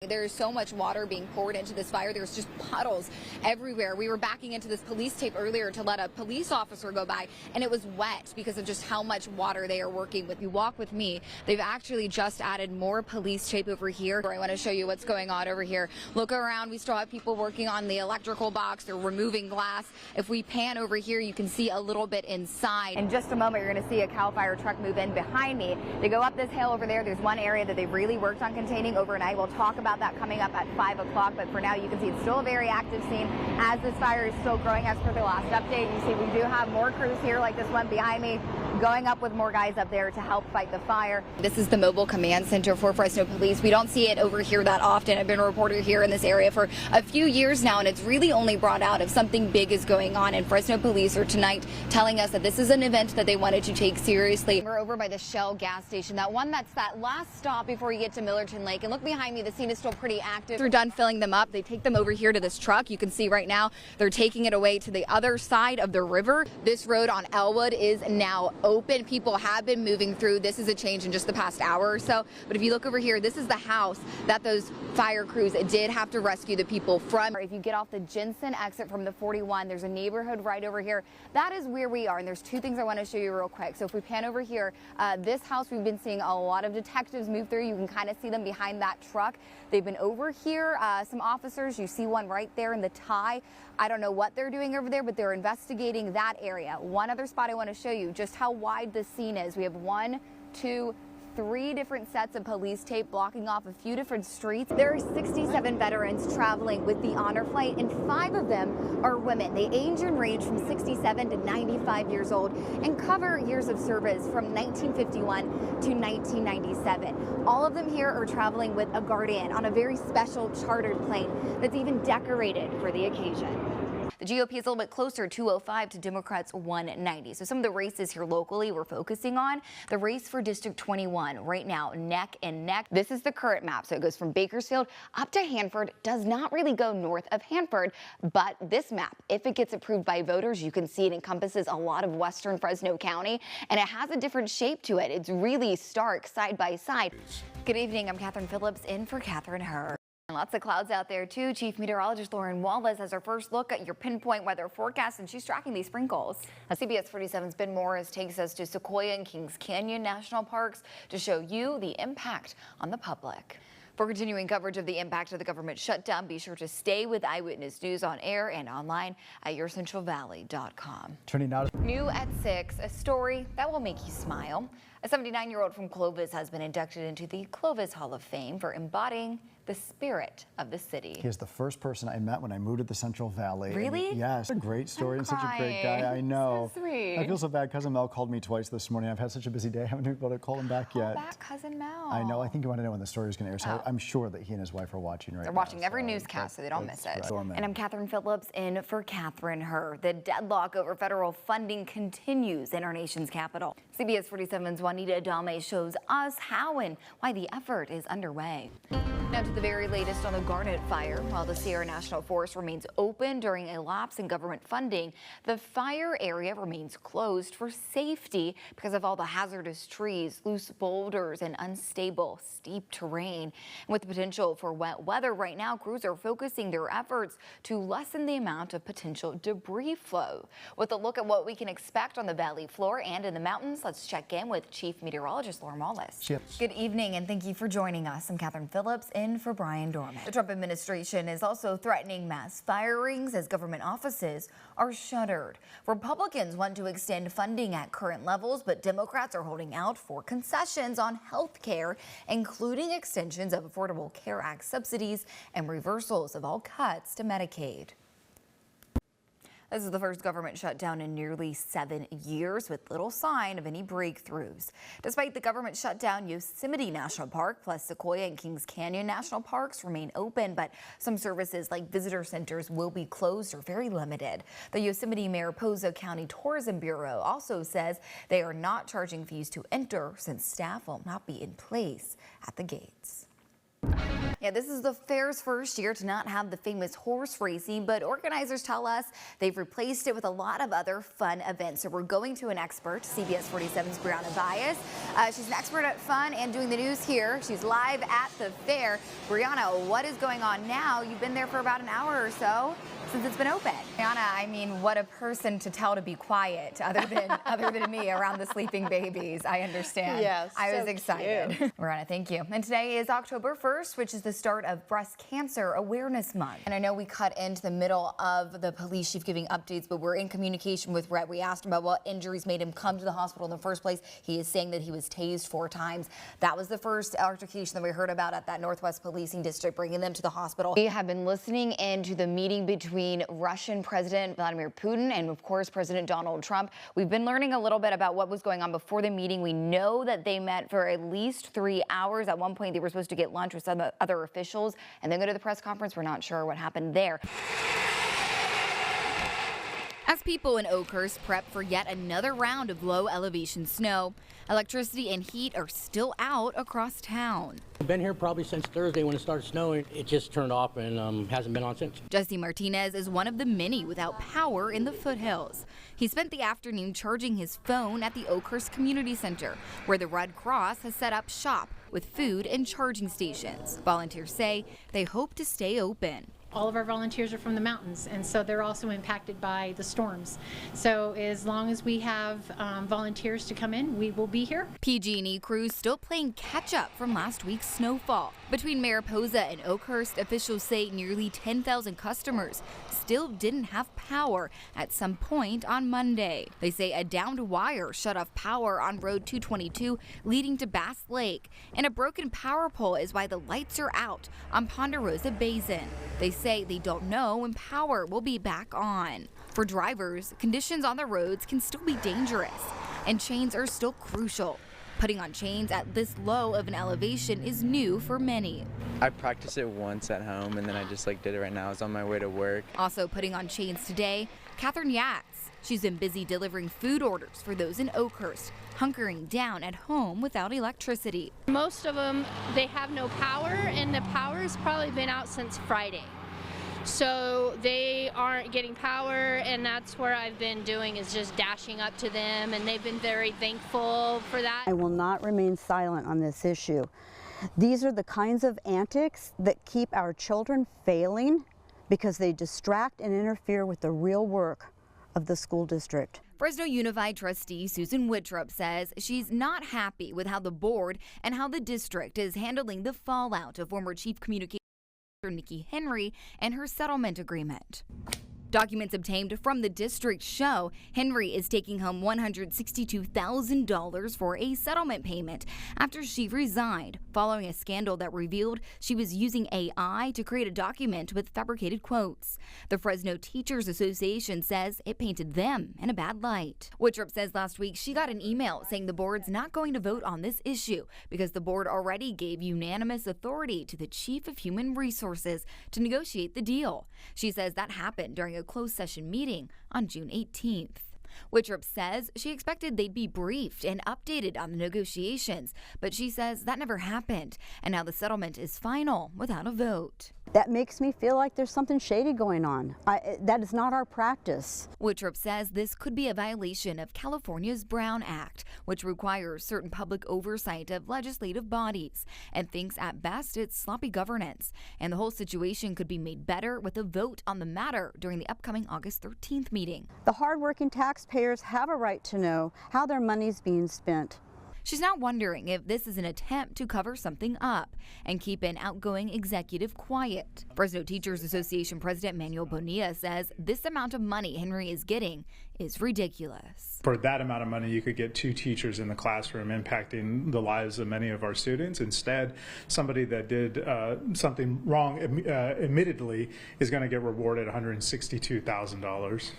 There's so much water being poured into this fire. There's just puddles everywhere. We were backing into this police tape earlier to let a police officer go by, and it was wet because of just how much water they are working with. You walk with me. They've actually just added more police tape over here. I want to show you what's going on over here. Look around. We still have people working on the electrical box. They're removing glass. If we pan over here, you can see a little bit inside. In just a moment, you're going to see a CAL FIRE truck move in behind me. They go up this hill over there. There's one area that they've really worked on containing overnight. We'll talk about that coming up at 5 o'clock, but for now you can see it's still a very active scene as this fire is still growing. As per the last update, you see we do have more crews here like this one behind me going up with more guys up there to help fight the fire. This is the mobile command center for Fresno Police. We don't see it over here that often. I've been a reporter here in this area for a few years now, and it's really only brought out if something big is going on, and Fresno Police are tonight telling us that this is an event that they wanted to take seriously. We're over by the Shell gas station, that one that's that last stop before you get to Millerton Lake, and look behind me, the scene is still pretty active. They're done filling them up. They take them over here to this truck. You can see right now they're taking it away to the other side of the river. This road on Elwood is now open. People have been moving through. This is a change in just the past hour or so. But if you look over here, this is the house that those fire crews did have to rescue the people from. If you get off the Jensen exit from the 41, there's a neighborhood right over here. That is where we are. And there's two things I want to show you real quick. So if we pan over here, this house, we've been seeing a lot of detectives move through. You can kind of see them behind that truck. They've been over here. Some officers, you see one right there in the tie. I don't know what they're doing over there, but they're investigating that area. One other spot I want to show you just how wide the scene is. We have 1, 2, 3 different sets of police tape blocking off a few different streets. There are 67 veterans traveling with the honor flight, and 5 of them are women. They age and range from 67 to 95 years old and cover years of service from 1951 to 1997. All of them here are traveling with a guardian on a very special chartered plane that's even decorated for the occasion. The GOP is a little bit closer, 205 to Democrats 190. So some of the races here locally we're focusing on. The race for District 21 right now, neck and neck. This is the current map. So it goes from Bakersfield up to Hanford. Does not really go north of Hanford, but this map, if it gets approved by voters, you can see it encompasses a lot of western Fresno County, and it has a different shape to it. It's really stark side by side. Good evening. I'm Katherine Phillips in for Katherine Her. Lots of clouds out there too. Chief Meteorologist Lauren Wallace has her first look at your pinpoint weather forecast, and she's tracking these sprinkles. CBS 47's Ben Morris takes us to Sequoia and Kings Canyon National Parks to show you the impact on the public. For continuing coverage of the impact of the government shutdown, be sure to stay with Eyewitness News on air and online at yourcentralvalley.com. Turning now to New at 6, a story that will make you smile. A 79-year-old from Clovis has been inducted into the Clovis Hall of Fame for embodying the spirit of the city. He is the first person I met when I moved to the Central Valley. Really? And yes, a great story and such a great guy. I know. So sweet. I feel so bad. Cousin Mel called me twice this morning. I've had such a busy day. I haven't been able to call him back yet. Call back Cousin Mel. I know. I think you want to know when the story is going to air. So I'm sure that he and his wife are watching right now. They're watching every newscast so they don't miss it. And I'm Katherine Phillips in for Katherine Her. The deadlock over federal funding continues in our nation's capital. CBS 47's Juanita Adame shows us how and why the effort is underway. Now to the very latest on the Garnet fire. While the Sierra National Forest remains open during a lapse in government funding, the fire area remains closed for safety because of all the hazardous trees, loose boulders, and unstable, steep terrain. And with the potential for wet weather right now, crews are focusing their efforts to lessen the amount of potential debris flow. With a look at what we can expect on the valley floor and in the mountains, let's check in with Chief Meteorologist Lauren Wallace. Yes. Good evening, and thank you for joining us. I'm Katherine Phillips in for Brian Dorman. The Trump administration is also threatening mass firings as government offices are shuttered. Republicans want to extend funding at current levels, but Democrats are holding out for concessions on health care, including extensions of Affordable Care Act subsidies and reversals of all cuts to Medicaid. This is the first government shutdown in nearly 7 years with little sign of any breakthroughs. Despite the government shutdown, Yosemite National Park plus Sequoia and Kings Canyon National Parks remain open, but some services like visitor centers will be closed or very limited. The Yosemite Mariposa County Tourism Bureau also says they are not charging fees to enter since staff will not be in place at the gates. Yeah, this is the fair's first year to not have the famous horse racing, but organizers tell us they've replaced it with a lot of other fun events. So we're going to an expert, CBS 47's Brianna Bias. She's an expert at fun and doing the news here. She's live at the fair. Brianna, what is going on now? You've been there for about an hour or so since it's been open. Brianna, I mean, what a person to tell to be quiet, other than me around the sleeping babies. I understand. Yes, I was excited. Cute. Brianna, thank you. And today is October 1st, which is the start of Breast Cancer Awareness Month. And I know we cut into the middle of the police chief giving updates, but we're in communication with Rhett. We asked him about what injuries made him come to the hospital in the first place. He is saying that he was tased 4 times. That was the first altercation that we heard about at that Northwest Policing District, bringing them to the hospital. We have been listening into the meeting between Russian President Vladimir Putin and, of course, President Donald Trump. We've been learning a little bit about what was going on before the meeting. We know that they met for at least 3 hours. At one point, they were supposed to get lunch with some other officials and then go to the press conference. We're not sure what happened there. As people in Oakhurst prep for yet another round of low elevation snow, electricity and heat are still out across town. I've been here probably since Thursday when it started snowing. It just turned off and hasn't been on since. Jesse Martinez is one of the many without power in the foothills. He spent the afternoon charging his phone at the Oakhurst Community Center, where the Red Cross has set up shop with food and charging stations. Volunteers say they hope to stay open. All of our volunteers are from the mountains, and so they're also impacted by the storms. So as long as we have volunteers to come in, we will be here. PG&E crews still playing catch up from last week's snowfall. Between Mariposa and Oakhurst, officials say nearly 10,000 customers still didn't have power at some point on Monday. They say a downed wire shut off power on Road 222 leading to Bass Lake, and a broken power pole is why the lights are out on Ponderosa Basin. They say they don't know when power will be back on. For drivers, conditions on the roads can still be dangerous, and chains are still crucial. Putting on chains at this low of an elevation is new for many. I practiced it once at home, and then I just did it right now. I was on my way to work. Also putting on chains today, Katherine Phillips. She's been busy delivering food orders for those in Oakhurst, hunkering down at home without electricity. Most of them, they have no power, and the power's probably been out since Friday. So they aren't getting power, and that's where I've been doing is just dashing up to them, and they've been very thankful for that. I will not remain silent on this issue. These are the kinds of antics that keep our children failing because they distract and interfere with the real work of the school district. Fresno Unified trustee Susan Wittrup says she's not happy with how the board and how the district is handling the fallout of former chief communications Nikki Henry and her settlement agreement. Documents obtained from the district show Henry is taking home $162,000 for a settlement payment after she resigned following a scandal that revealed she was using AI to create a document with fabricated quotes. The Fresno Teachers Association says it painted them in a bad light. Wittrup says last week she got an email saying the board's not going to vote on this issue because the board already gave unanimous authority to the Chief of Human Resources to negotiate the deal. She says that happened during a closed session meeting on June 18th. Wittrup says she expected they'd be briefed and updated on the negotiations, but she says that never happened, and now the settlement is final without a vote. That makes me feel like there's something shady going on. That is not our practice. Wittrup says this could be a violation of California's Brown Act, which requires certain public oversight of legislative bodies, and thinks at best it's sloppy governance. And the whole situation could be made better with a vote on the matter during the upcoming August 13th meeting. The hardworking taxpayers have a right to know how their money's being spent. She's now wondering if this is an attempt to cover something up and keep an outgoing executive quiet. Fresno Teachers Association President Manuel Bonilla says this amount of money Henry is getting is ridiculous. For that amount of money, you could get 2 teachers in the classroom impacting the lives of many of our students. Instead, somebody that did something wrong, admittedly, is going to get rewarded $162,000.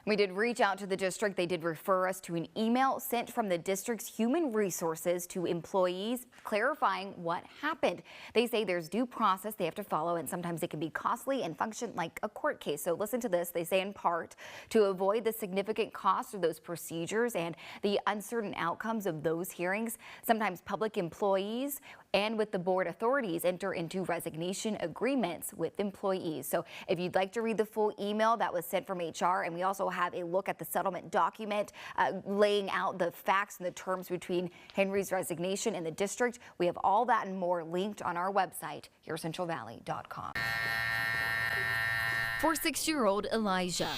We did reach out to the district. They did refer us to an email sent from the district's human resources to employees clarifying what happened. They say there's due process they have to follow, and sometimes it can be costly and function like a court case. So listen to this. They say in part to avoid the significant cost of those procedures and the uncertain outcomes of those hearings, sometimes public employees and with the board, authorities enter into resignation agreements with employees. So if you'd like to read the full email that was sent from HR, and we also have a look at the settlement document laying out the facts and the terms between Henry's resignation and the district, we have all that and more linked on our website, yourcentralvalley.com. For 6-year-old Elijah,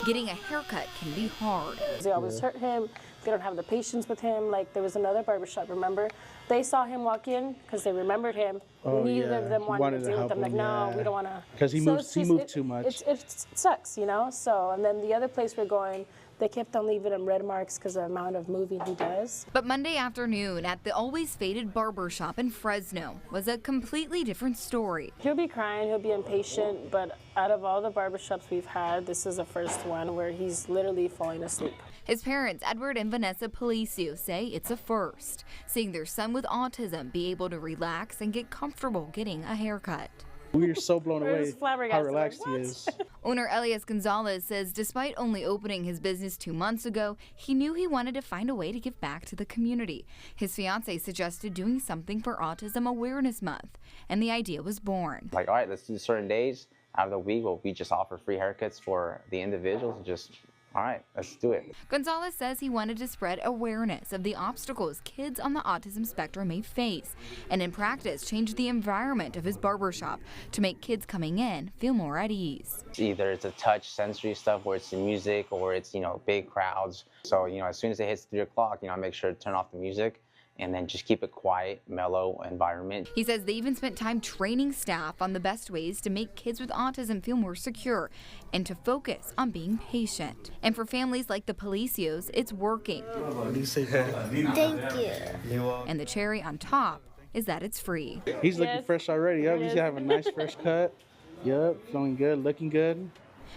getting a haircut can be hard. They always hurt him. They don't have the patience with him. Like, there was another barbershop, remember? They saw him walk in because they remembered him. Neither of them wanted to deal with him. Like, no, we don't want to. Because he moved too much. It sucks, you know? So, and then the other place we're going, they kept on leaving him red marks because of the amount of moving he does. But Monday afternoon at the always faded barber shop in Fresno was a completely different story. He'll be crying, he'll be impatient, but out of all the barbershops we've had, this is the first one where he's literally falling asleep. His parents, Edward and Vanessa Palacio, say it's a first, seeing their son with autism be able to relax and get comfortable getting a haircut. We are so blown away how relaxed he Like, is. Owner Elias Gonzalez says despite only opening his business 2 months ago, he knew he wanted to find a way to give back to the community. His fiance suggested doing something for Autism Awareness Month, and the idea was born. Like, all right, let's do certain days out of the week where we just offer free haircuts for the individuals. Just, all right, let's do it. Gonzalez says he wanted to spread awareness of the obstacles kids on the autism spectrum may face, and in practice change the environment of his barbershop to make kids coming in feel more at ease. Either it's a touch sensory stuff where it's the music or it's, big crowds. So, as soon as it hits 3 o'clock, I make sure to turn off the music and then just keep it quiet, mellow environment. He says they even spent time training staff on the best ways to make kids with autism feel more secure and to focus on being patient. And for families like the Palicios, it's working. Thank you. And the cherry on top is that it's free. He's looking fresh already. Yep, he's gonna have a nice fresh cut. Yep, feeling good, looking good.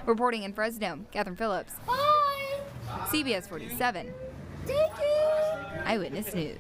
Reporting in Fresno, Katherine Phillips. Bye. CBS 47. Thank you. Eyewitness News.